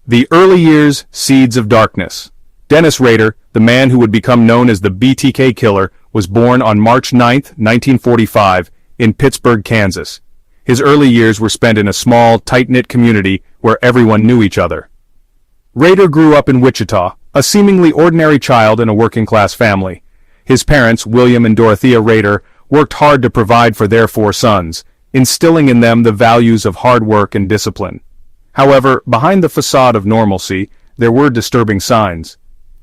The early years, seeds of darkness. Dennis Rader, the man who would become known as the BTK killer, was born on March 9, 1945, in Pittsburgh, Kansas. His early years were spent in a small, tight-knit community where everyone knew each other. Rader grew up in Wichita, a seemingly ordinary child in a working-class family. His parents, William and Dorothea Rader, worked hard to provide for their 4 sons, instilling in them the values of hard work and discipline. However, behind the facade of normalcy, there were disturbing signs.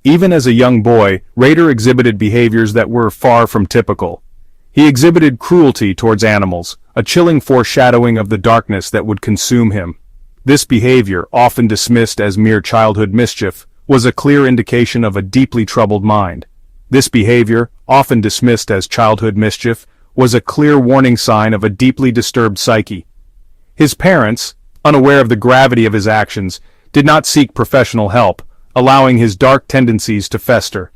Even as a young boy, Rader exhibited behaviors that were far from typical. He exhibited cruelty towards animals, a chilling foreshadowing of the darkness that would consume him. This behavior, often dismissed as mere childhood mischief, was a clear indication of a deeply troubled mind. This behavior, often dismissed as childhood mischief, was a clear warning sign of a deeply disturbed psyche. His parents, unaware of the gravity of his actions, did not seek professional help, allowing his dark tendencies to fester.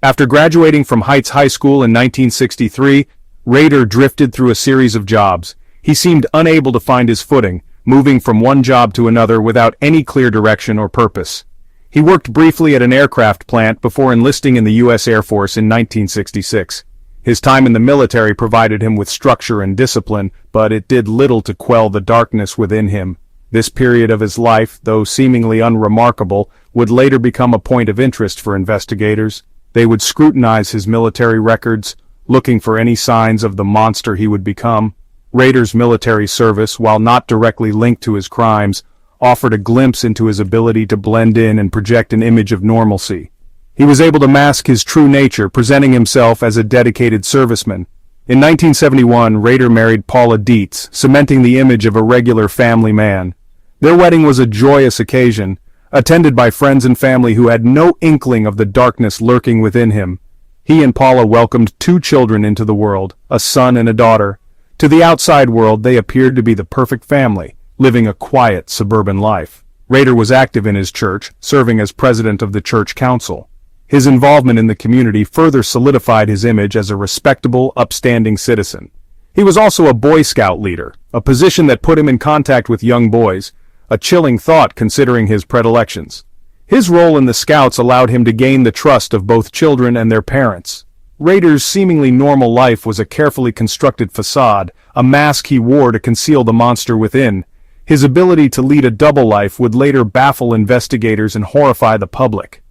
After graduating from Heights High School in 1963, Rader drifted through a series of jobs. He seemed unable to find his footing, moving from one job to another without any clear direction or purpose. He worked briefly at an aircraft plant before enlisting in the U.S. Air Force in 1966. His time in the military provided him with structure and discipline, but it did little to quell the darkness within him. This period of his life, though seemingly unremarkable, would later become a point of interest for investigators. They would scrutinize his military records, looking for any signs of the monster he would become. Rader's military service, while not directly linked to his crimes, offered a glimpse into his ability to blend in and project an image of normalcy. He was able to mask his true nature, presenting himself as a dedicated serviceman. In 1971, Rader married Paula Dietz, cementing the image of a regular family man. Their wedding was a joyous occasion, attended by friends and family who had no inkling of the darkness lurking within him. He and Paula welcomed 2 children into the world, a son and a daughter. To the outside world, they appeared to be the perfect family, living a quiet suburban life. Rader was active in his church, serving as president of the church council. His involvement in the community further solidified his image as a respectable, upstanding citizen. He was also a Boy Scout leader, a position that put him in contact with young boys, a chilling thought considering his predilections. His role in the Scouts allowed him to gain the trust of both children and their parents. Rader's seemingly normal life was a carefully constructed facade, a mask he wore to conceal the monster within. His ability to lead a double life would later baffle investigators and horrify the public.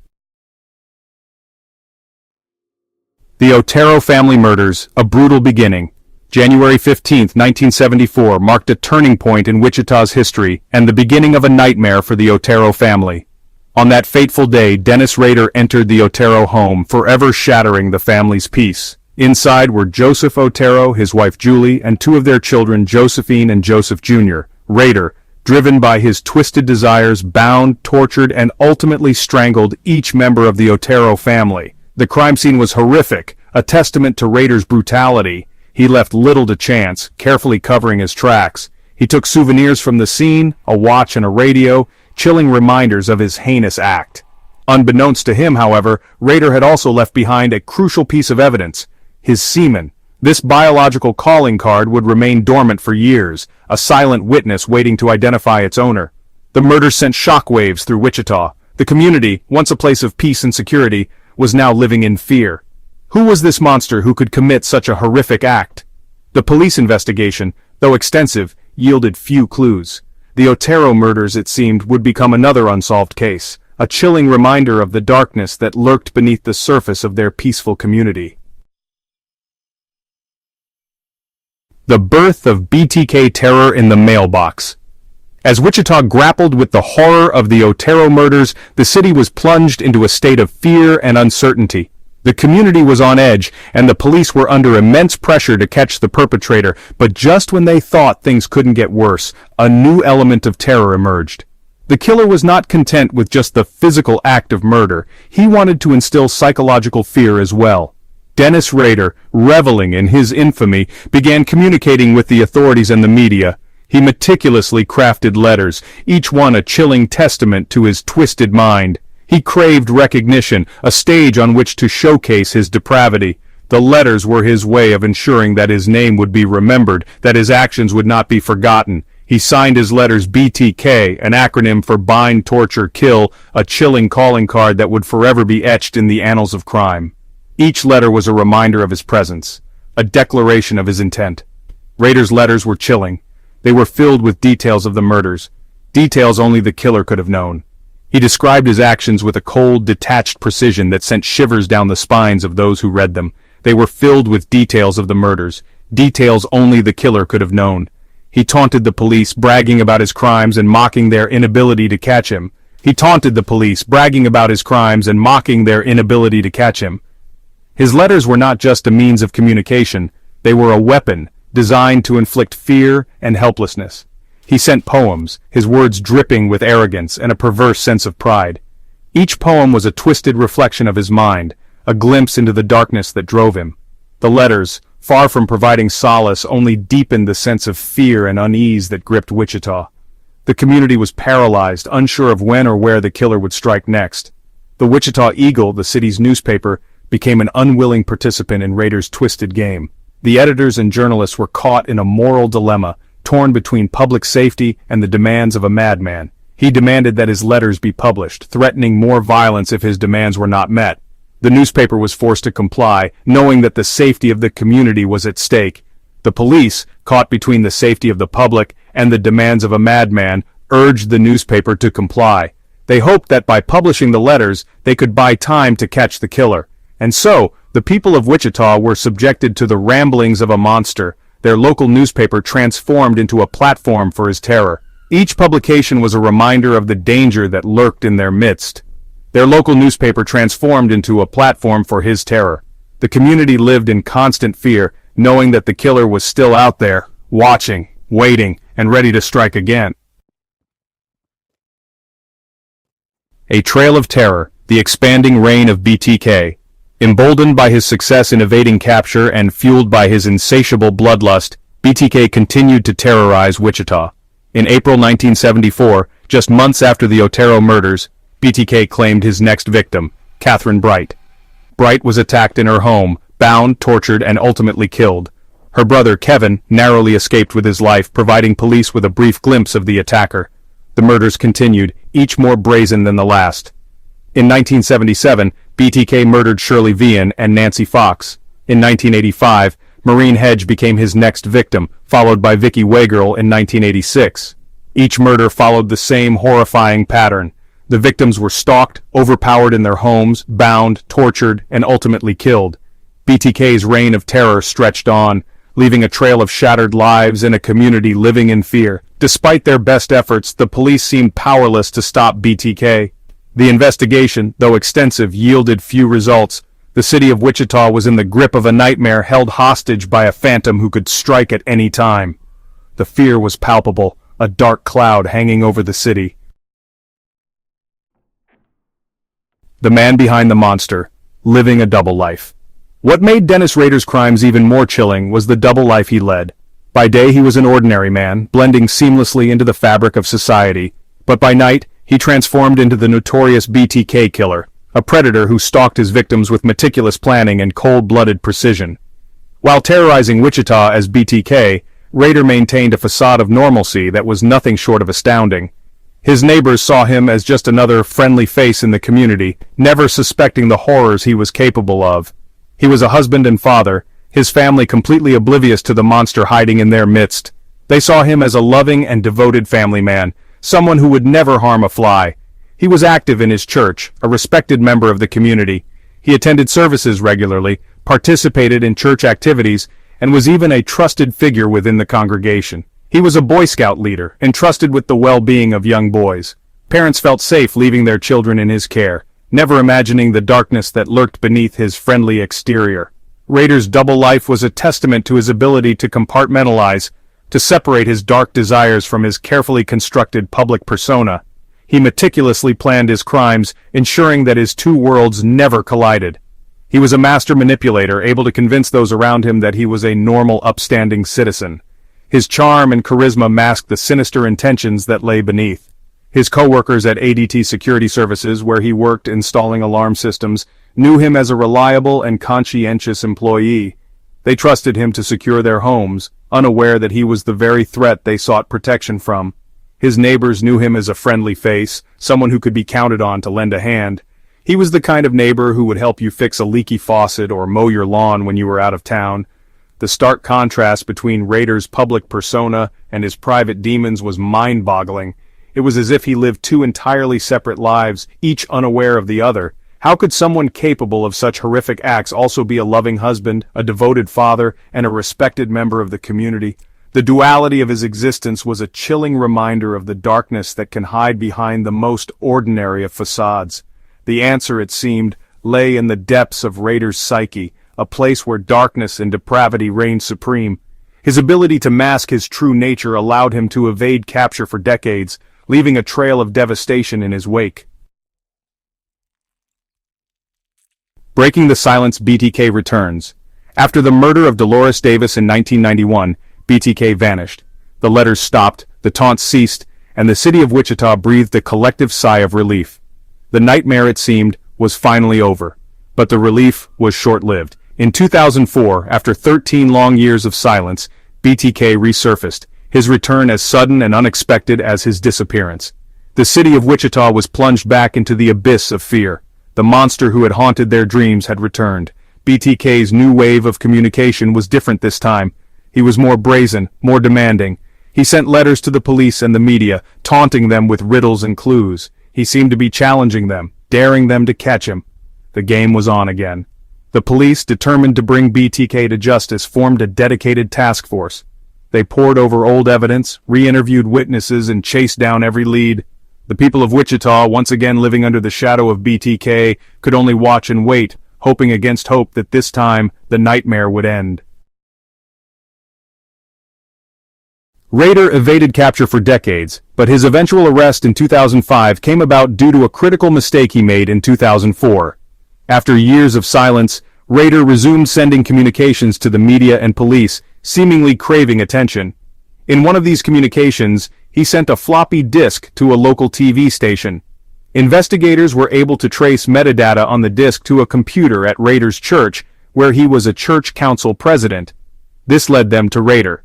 The Otero family murders, a brutal beginning. January 15, 1974 marked a turning point in Wichita's history and the beginning of a nightmare for the Otero family. On that fateful day, Dennis Rader entered the Otero home, forever shattering the family's peace. Inside were Joseph Otero, his wife Julie, and 2 of their children, Josephine and Joseph Jr. Rader, driven by his twisted desires, bound, tortured, and ultimately strangled each member of the Otero family. The crime scene was horrific, a testament to Rader's brutality. He left little to chance, carefully covering his tracks. He took souvenirs from the scene, a watch and a radio, chilling reminders of his heinous act. Unbeknownst to him, however, Rader had also left behind a crucial piece of evidence: his semen. This biological calling card would remain dormant for years, a silent witness waiting to identify its owner. The murder sent shockwaves through Wichita. The community, once a place of peace and security, was now living in fear. Who was this monster who could commit such a horrific act? The police investigation, though extensive, yielded few clues. The Otero murders, it seemed, would become another unsolved case, a chilling reminder of the darkness that lurked beneath the surface of their peaceful community. The birth of BTK terror in the mailbox. As Wichita grappled with the horror of the Otero murders, the city was plunged into a state of fear and uncertainty. The community was on edge, and the police were under immense pressure to catch the perpetrator, but just when they thought things couldn't get worse, a new element of terror emerged. The killer was not content with just the physical act of murder. He wanted to instill psychological fear as well. Dennis Rader, reveling in his infamy, began communicating with the authorities and the media. He meticulously crafted letters, each one a chilling testament to his twisted mind. He craved recognition, a stage on which to showcase his depravity. The letters were his way of ensuring that his name would be remembered, that his actions would not be forgotten. He signed his letters BTK, an acronym for Bind, Torture, Kill, a chilling calling card that would forever be etched in the annals of crime. Each letter was a reminder of his presence, a declaration of his intent. Rader's letters were chilling. They were filled with details of the murders, details only the killer could have known. He described his actions with a cold, detached precision that sent shivers down the spines of those who read them. They were filled with details of the murders, details only the killer could have known. He taunted the police, bragging about his crimes and mocking their inability to catch him. He taunted the police, bragging about his crimes and mocking their inability to catch him. His letters were not just a means of communication, they were a weapon, designed to inflict fear and helplessness. He sent poems, his words dripping with arrogance and a perverse sense of pride. Each poem was a twisted reflection of his mind, a glimpse into the darkness that drove him. The letters, far from providing solace, only deepened the sense of fear and unease that gripped Wichita. The community was paralyzed, unsure of when or where the killer would strike next. The Wichita Eagle, the city's newspaper, became an unwilling participant in Rader's twisted game. The editors and journalists were caught in a moral dilemma, torn between public safety and the demands of a madman. He demanded that his letters be published, threatening more violence if his demands were not met. The newspaper was forced to comply, knowing that the safety of the community was at stake. The police, caught between the safety of the public and the demands of a madman, urged the newspaper to comply. They hoped that by publishing the letters, they could buy time to catch the killer. And so, the people of Wichita were subjected to the ramblings of a monster, their local newspaper transformed into a platform for his terror. Each publication was a reminder of the danger that lurked in their midst. Their local newspaper transformed into a platform for his terror. The community lived in constant fear, knowing that the killer was still out there, watching, waiting, and ready to strike again. A trail of terror, the expanding reign of BTK. Emboldened by his success in evading capture and fueled by his insatiable bloodlust, BTK continued to terrorize Wichita. In April 1974, just months after the Otero murders, BTK claimed his next victim, Catherine Bright. Bright was attacked in her home, bound, tortured, and ultimately killed. Her brother, Kevin, narrowly escaped with his life, providing police with a brief glimpse of the attacker. The murders continued, each more brazen than the last. In 1977, BTK murdered Shirley Vian and Nancy Fox. In 1985, Maureen Hedge became his next victim, followed by Vicky Wagerl in 1986. Each murder followed the same horrifying pattern. The victims were stalked, overpowered in their homes, bound, tortured, and ultimately killed. BTK's reign of terror stretched on, leaving a trail of shattered lives and a community living in fear. Despite their best efforts, the police seemed powerless to stop BTK. The investigation, though extensive, yielded few results. The city of Wichita was in the grip of a nightmare, held hostage by a phantom who could strike at any time. The fear was palpable, a dark cloud hanging over the city. The man behind the monster, living a double life. What made Dennis Rader's crimes even more chilling was the double life he led. By day he was an ordinary man, blending seamlessly into the fabric of society, but by night, he transformed into the notorious BTK killer, a predator who stalked his victims with meticulous planning and cold-blooded precision. While terrorizing Wichita as BTK, Rader maintained a facade of normalcy that was nothing short of astounding. His neighbors saw him as just another friendly face in the community, never suspecting the horrors he was capable of. He was a husband and father, his family completely oblivious to the monster hiding in their midst. They saw him as a loving and devoted family man, someone who would never harm a fly. He was active in his church, a respected member of the community. He attended services regularly, participated in church activities, and was even a trusted figure within the congregation. He was a Boy Scout leader, entrusted with the well-being of young boys. Parents felt safe leaving their children in his care, never imagining the darkness that lurked beneath his friendly exterior. Rader's double life was a testament to his ability to compartmentalize, to separate his dark desires from his carefully constructed public persona. He meticulously planned his crimes, ensuring that his two worlds never collided. He was a master manipulator, able to convince those around him that he was a normal, upstanding citizen. His charm and charisma masked the sinister intentions that lay beneath. His co-workers at ADT Security Services, where he worked installing alarm systems, knew him as a reliable and conscientious employee. They trusted him to secure their homes, unaware that he was the very threat they sought protection from. His neighbors knew him as a friendly face, someone who could be counted on to lend a hand. He was the kind of neighbor who would help you fix a leaky faucet or mow your lawn when you were out of town. The stark contrast between Rader's public persona and his private demons was mind-boggling. It was as if he lived two entirely separate lives, each unaware of the other. How could someone capable of such horrific acts also be a loving husband, a devoted father, and a respected member of the community? The duality of his existence was a chilling reminder of the darkness that can hide behind the most ordinary of facades. The answer, it seemed, lay in the depths of Rader's psyche, a place where darkness and depravity reigned supreme. His ability to mask his true nature allowed him to evade capture for decades, leaving a trail of devastation in his wake. Breaking the silence, BTK returns. After the murder of Dolores Davis in 1991, BTK vanished. The letters stopped, the taunts ceased, and the city of Wichita breathed a collective sigh of relief. The nightmare, it seemed, was finally over. But the relief was short-lived. In 2004, after 13 long years of silence, BTK resurfaced, his return as sudden and unexpected as his disappearance. The city of Wichita was plunged back into the abyss of fear. The monster who had haunted their dreams had returned. BTK's new wave of communication was different this time. He was more brazen, more demanding. He sent letters to the police and the media, taunting them with riddles and clues. He seemed to be challenging them, daring them to catch him. The game was on again. The police, determined to bring BTK to justice, formed a dedicated task force. They pored over old evidence, re-interviewed witnesses, and chased down every lead. The people of Wichita, once again living under the shadow of BTK, could only watch and wait, hoping against hope that this time the nightmare would end. Rader evaded capture for decades, but his eventual arrest in 2005 came about due to a critical mistake he made in 2004. After years of silence, Rader resumed sending communications to the media and police, seemingly craving attention. In one of these communications, he sent a floppy disk to a local TV station. Investigators were able to trace metadata on the disk to a computer at Rader's church, where he was a church council president. This led them to Rader.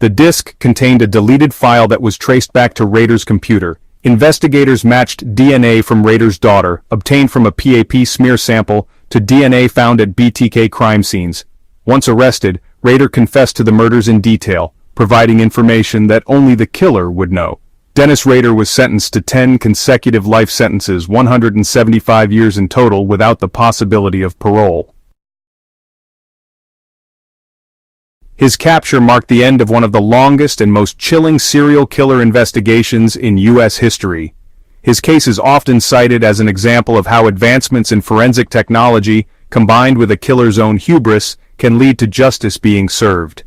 The disk contained a deleted file that was traced back to Rader's computer. Investigators matched DNA from Rader's daughter, obtained from a PAP smear sample, to DNA found at BTK crime scenes. Once arrested, Rader confessed to the murders in detail, providing information that only the killer would know. Dennis Rader was sentenced to 10 consecutive life sentences, 175 years in total, without the possibility of parole. His capture marked the end of one of the longest and most chilling serial killer investigations in U.S. history. His case is often cited as an example of how advancements in forensic technology, combined with a killer's own hubris, can lead to justice being served.